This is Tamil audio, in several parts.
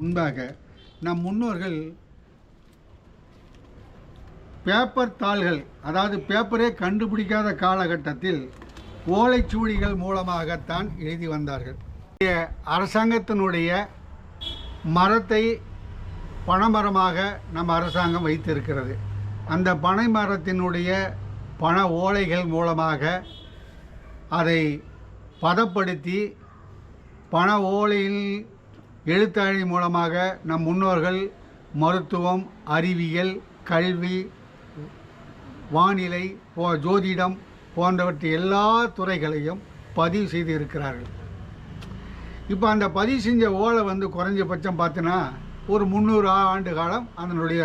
முன்பாக நம் முன்னோர்கள் பேப்பர் தாள்கள், அதாவது பேப்பரே கண்டுபிடிக்காத காலகட்டத்தில் ஓலைச்சுவடிகள் மூலமாகத்தான் எழுதி வந்தார்கள். அரசாங்கத்தினுடைய மரத்தை பனைமரமாக நம் அரசாங்கம் வைத்திருக்கிறது. அந்த பனை மரத்தினுடைய பண ஓலைகள் மூலமாக அதை பதப்படுத்தி பண ஓலையில் எழுத்தாணி மூலமாக நம் முன்னோர்கள் மருத்துவம், அறிவியல், கல்வி, வானிலை, ஜோதிடம் போன்றவற்றை எல்லா துறைகளையும் பதிவு செய்து இருக்கிறார்கள். இப்போ அந்த பதிவு செஞ்ச ஓலை குறைஞ்சபட்சம் பார்த்தோன்னா ஒரு 300 ஆண்டு காலம் அதனுடைய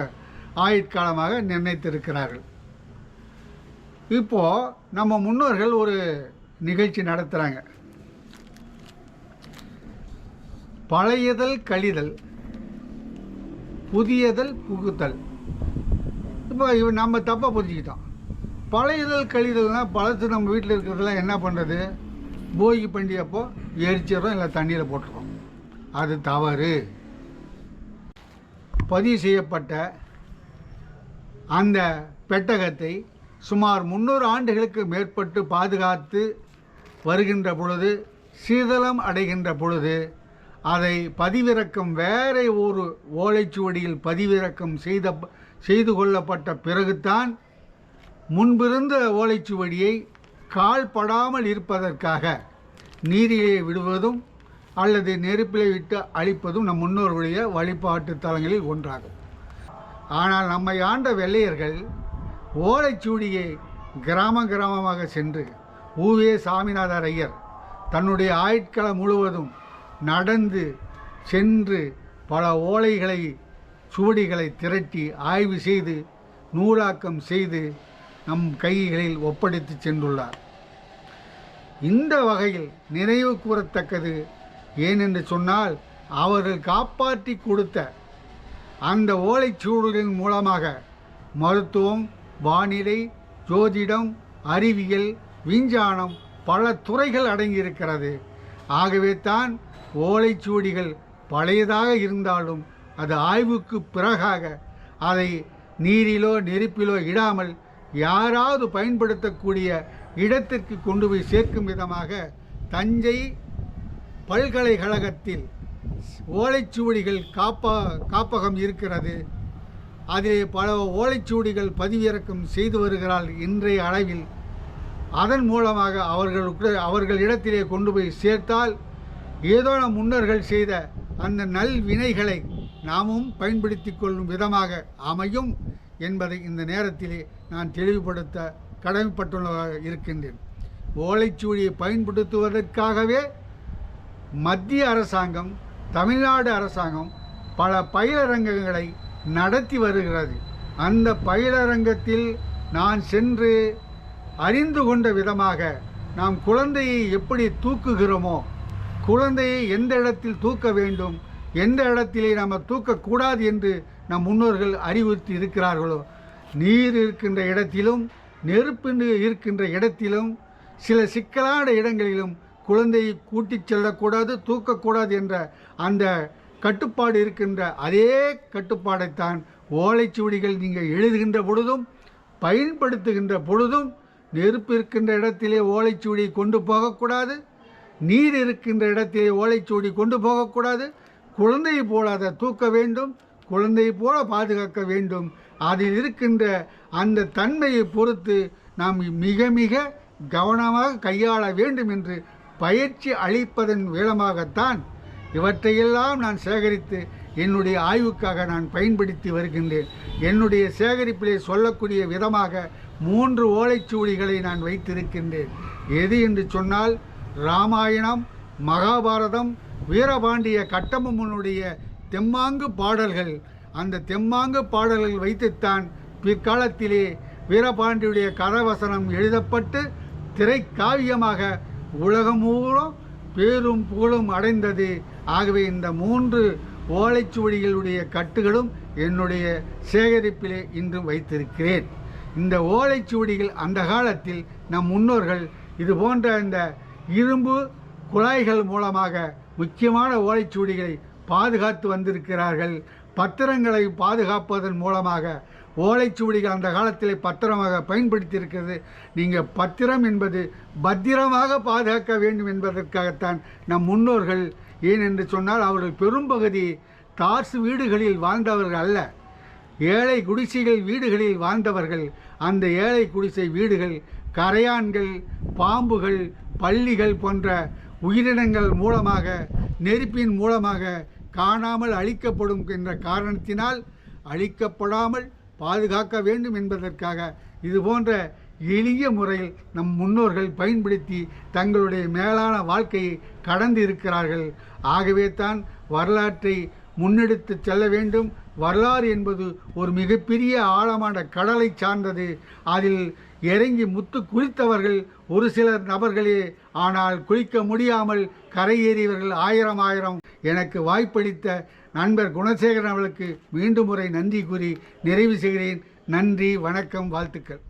ஆயுட்காலமாக நிர்ணயித்திருக்கிறார்கள். இப்போது நம்ம முன்னோர்கள் ஒரு நிகழ்ச்சி நடத்துகிறாங்க. பழையதல் கழிதல், புதியதல் புகுத்தல். இப்போ நம்ம தப்பாக புரிஞ்சுக்கிட்டோம். பழையதல் கழிதல்னால் பழசு நம்ம வீட்டில் இருக்கிறதுலாம் என்ன பண்ணுறது, போகி பண்டிகை அப்போ எரிச்சிடறோம், இல்லை தண்ணியில் போட்டுறோம். அது தவறு. பதிவு செய்யப்பட்ட அந்த பெட்டகத்தை சுமார் 300 ஆண்டுகளுக்கு மேற்பட்டு பாதுகாத்து வருகின்ற பொழுது, சீதளம் அடைகின்ற பொழுது அதை பதிவிறக்கம் வேற ஒரு ஓலைச்சுவடியில் பதிவிறக்கம் செய்து கொள்ளப்பட்ட பிறகுதான் முன்பிருந்த ஓலைச்சுவடியை கால்படாமல் இருப்பதற்காக நீரிலே விடுவதும் அல்லது நெருப்பிலே விட்டு அழிப்பதும் நம் முன்னோர்களுடைய வழிபாட்டு தலங்களில் ஒன்றாகும். ஆனால் நம்மை ஆண்ட வெள்ளையர்கள் ஓலைச்சுவடியை கிராமமாக சென்று ஊவே சாமிநாதர் ஐயர் தன்னுடைய ஆயுட்காலம் முழுவதும் நடந்து சென்று பல ஓலைகளை, சுவடிகளை திரட்டி ஆய்வு செய்து நூலாக்கம் செய்து நம் கைகளில் ஒப்படைத்து சென்றுள்ளார். இந்த வகையில் நினைவு கூறத்தக்கது ஏனென்று சொன்னால், அவர்கள் காப்பாற்றி கொடுத்த அந்த ஓலைச்சுவடிகளின் மூலமாக மருத்துவம், வானிலை, ஜோதிடம், அறிவியல், விஞ்ஞானம் பல துறைகள் அடங்கியிருக்கிறது. ஆகவே தான் ஓலைச்சுவடிகள் பழையதாக இருந்தாலும் அது ஆய்வுக்கு பிறகாக அதை நீரிலோ நெருப்பிலோ இடாமல் யாராவது பயன்படுத்தக்கூடிய இடத்திற்கு கொண்டு போய் சேர்க்கும் விதமாக தஞ்சை பல்கலைக்கழகத்தில் ஓலைச்சுவடிகள் காப்பகம் இருக்கிறது. அதிலே பல ஓலைச்சுவடிகள் பதிவிறக்கம் செய்து வருகிறாள் இன்றைய அளவில். அதன் மூலமாக அவர்களிடத்திலே கொண்டு போய் சேர்த்தால் ஏதோ நம் முன்னர்கள் செய்த அந்த நல்வினைகளை நாமும் பயன்படுத்தி கொள்ளும் விதமாக அமையும் என்பதை இந்த நேரத்திலே நான் தெளிவுபடுத்த கடமைப்பட்டுள்ளதாக இருக்கின்றேன். ஓலைச்சுவடியை பயன்படுத்துவதற்காகவே மத்திய அரசாங்கம், தமிழ்நாடு அரசாங்கம் பல பயிலரங்கங்களை நடத்தி வருகிறது. அந்த பயிலரங்கத்தில் நான் சென்று அறிந்து கொண்ட விதமாக, நாம் குழந்தையை எப்படி தூக்குகிறோமோ, குழந்தையை எந்த இடத்தில் தூக்க வேண்டும், எந்த இடத்திலே நாம் தூக்கக்கூடாது என்று நம் முன்னோர்கள் அறிவுறுத்தி இருக்கிறார்களோ, நீர் இருக்கின்ற இடத்திலும் நெருப்பு இருக்கின்ற இடத்திலும் சில சிக்கலான இடங்களிலும் குழந்தையை கூட்டிச் செல்லக்கூடாது, தூக்கக்கூடாது என்ற அந்த கட்டுப்பாடு இருக்கின்ற அதே கட்டுப்பாடைத்தான் ஓலைச்சுவடிகள் நீங்கள் எழுதுகின்ற பொழுதும் பயன்படுத்துகின்ற பொழுதும் நெருப்பு இருக்கின்ற இடத்திலே ஓலைச்சுவடியை கொண்டு போகக்கூடாது, நீர் இருக்கின்ற இடத்திலே ஓலைச்சுவடி கொண்டு போகக்கூடாது. குழந்தையை போல அதை தூக்க வேண்டும், குழந்தையை போல பாதுகாக்க வேண்டும். அதில் இருக்கின்ற அந்த தன்மையை பொறுத்து நாம் மிக மிக கவனமாக கையாள வேண்டும் என்று பயிற்சி அளிப்பதன் மூலமாகத்தான் இவற்றையெல்லாம் நான் சேகரித்து என்னுடைய ஆய்வுக்காக நான் பயன்படுத்தி வருகின்றேன். என்னுடைய சேகரிப்பிலே சொல்லக்கூடிய விதமாக 3 ஓலைச்சுவடிகளை நான் வைத்திருக்கின்றேன். எது என்று சொன்னால், ராமாயணம், மகாபாரதம், வீரபாண்டிய கட்டபொம்மனுடைய தெம்மாங்கு பாடல்கள். அந்த தெம்மாங்கு பாடல்கள் வைத்துத்தான் பிற்காலத்திலே வீரபாண்டியுடைய கதவசனம் எழுதப்பட்டு திரைக்காவியமாக உலகம் மூலம் பேரும் புகழும் அடைந்தது. ஆகவே இந்த 3 ஓலைச்சுவடிகளுடைய கட்டுகளும் என்னுடைய சேகரிப்பிலே இன்றும் வைத்திருக்கிறேன். இந்த ஓலைச்சுவடிகள் அந்த காலத்தில் நம் முன்னோர்கள் இது போன்ற இந்த இரும்பு குழாய்கள் மூலமாக முக்கியமான ஓலைச்சுவடிகளை பாதுகாத்து வந்திருக்கிறார்கள். பத்திரங்களை பாதுகாப்பதன் மூலமாக ஓலைச்சுவடிகள் அந்த காலத்தில் பத்திரமாக பயன்படுத்தியிருக்கிறது. நீங்கள் பத்திரம் என்பது பத்திரமாக பாதுகாக்க வேண்டும் என்பதற்காகத்தான் நம் முன்னோர்கள். ஏனென்று சொன்னால் அவர்கள் பெரும்பகுதி தார்சு வீடுகளில் வாழ்ந்தவர்கள் அல்ல, ஏழை குடிசைகள் வீடுகளில் வாழ்ந்தவர்கள். அந்த ஏழை குடிசை வீடுகள் கரையான்கள், பாம்புகள், பல்லிகள் போன்ற உயிரினங்கள் மூலமாக, நெருப்பின் மூலமாக காணாமல் அழிக்கப்படும் என்ற காரணத்தினால் அழிக்கப்படாமல் பாதுகாக்க வேண்டும் என்பதற்காக இது போன்ற எளிய முறையில் நம் முன்னோர்கள் பயன்படுத்தி தங்களுடைய மேலான வாழ்க்கையை கடந்து இருக்கிறார்கள். ஆகவே தான் வரலாற்றை முன்னெடுத்து செல்ல வேண்டும். வரலாறு என்பது ஒரு மிகப்பெரிய ஆழமான கடலை சார்ந்தது. அதில் இறங்கி முத்து குளித்தவர்கள் ஒரு சிலர் நபர்களே, ஆனால் குளிக்க முடியாமல் கரையேறியவர்கள் ஆயிரம். எனக்கு வாய்ப்பளித்த நண்பர் குணசேகரன் அவர்களுக்கு மீண்டும் முறை நன்றி கூறி நிறைவு செய்கிறேன். நன்றி, வணக்கம், வாழ்த்துக்கள்.